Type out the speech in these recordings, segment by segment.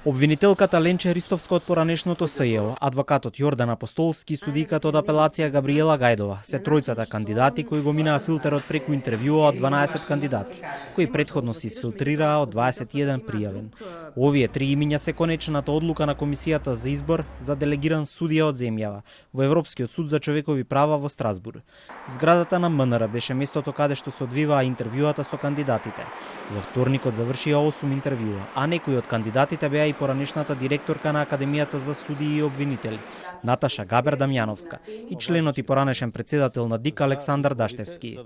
Обвинителката Ленче Ристовска од поранешното СЈО, адвокатот Јордан Апостолски и судиката од апелација Габриела Гајдова се тројцата кандидати кои го минаа филтерот преку интервјуа од 12 кандидати, кои претходно се изфилтрираа од 21 пријавен. Овие три имиња се конечната одлука на Комисијата за избор за делегиран судија од земјава во Европскиот суд за човекови права во Страсбург. Зградата на МНР беше местото каде што се одвиваа интервјуата со кандидатите. Во вторникот завршија 8 интервјуа, а некои од кандидатите беа и поранешната директорка на Академијата за судии и обвинители, Наташа Габер Дамјановска, и членот и поранешен председател на ДИК Александар Даштевски.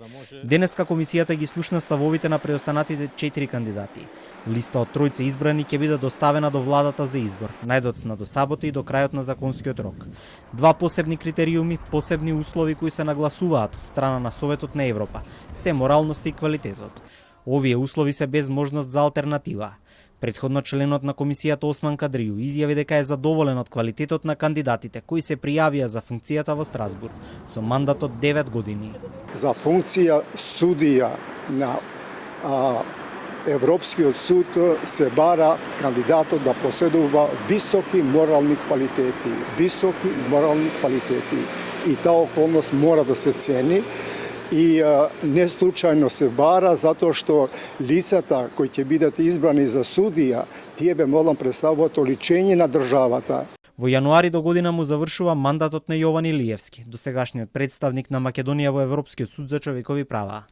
Денеска комисијата ги слушна ставовите на преостанатите 4 кандидати. Листа од тројца избрани ќе биде доставена до владата за избор, најдоцна до сабота и до крајот на законскиот рок. Два посебни критериуми, посебни услови кои се нагласуваат од страна на Советот на Европа, се моралноста и квалитетот. Овие услови се без можност за алтернатива. Претходно членот на комисијата Осман Кадрију изјави дека е задоволен од квалитетот на кандидатите кои се пријавија за функцијата во Страсбург со мандат од 9 години. За функција судија на Европскиот суд се бара кандидатот да поседува високи морални квалитети. И таа околност мора да се цени. И не случајно се бара затоа што лицата кои ќе бидат избрани за судија, тие бе молам представуваат оличење на државата. Во јануари до година му завршува мандатот на Јован Илиевски, досегашниот представник на Македонија во Европскиот суд за човекови права.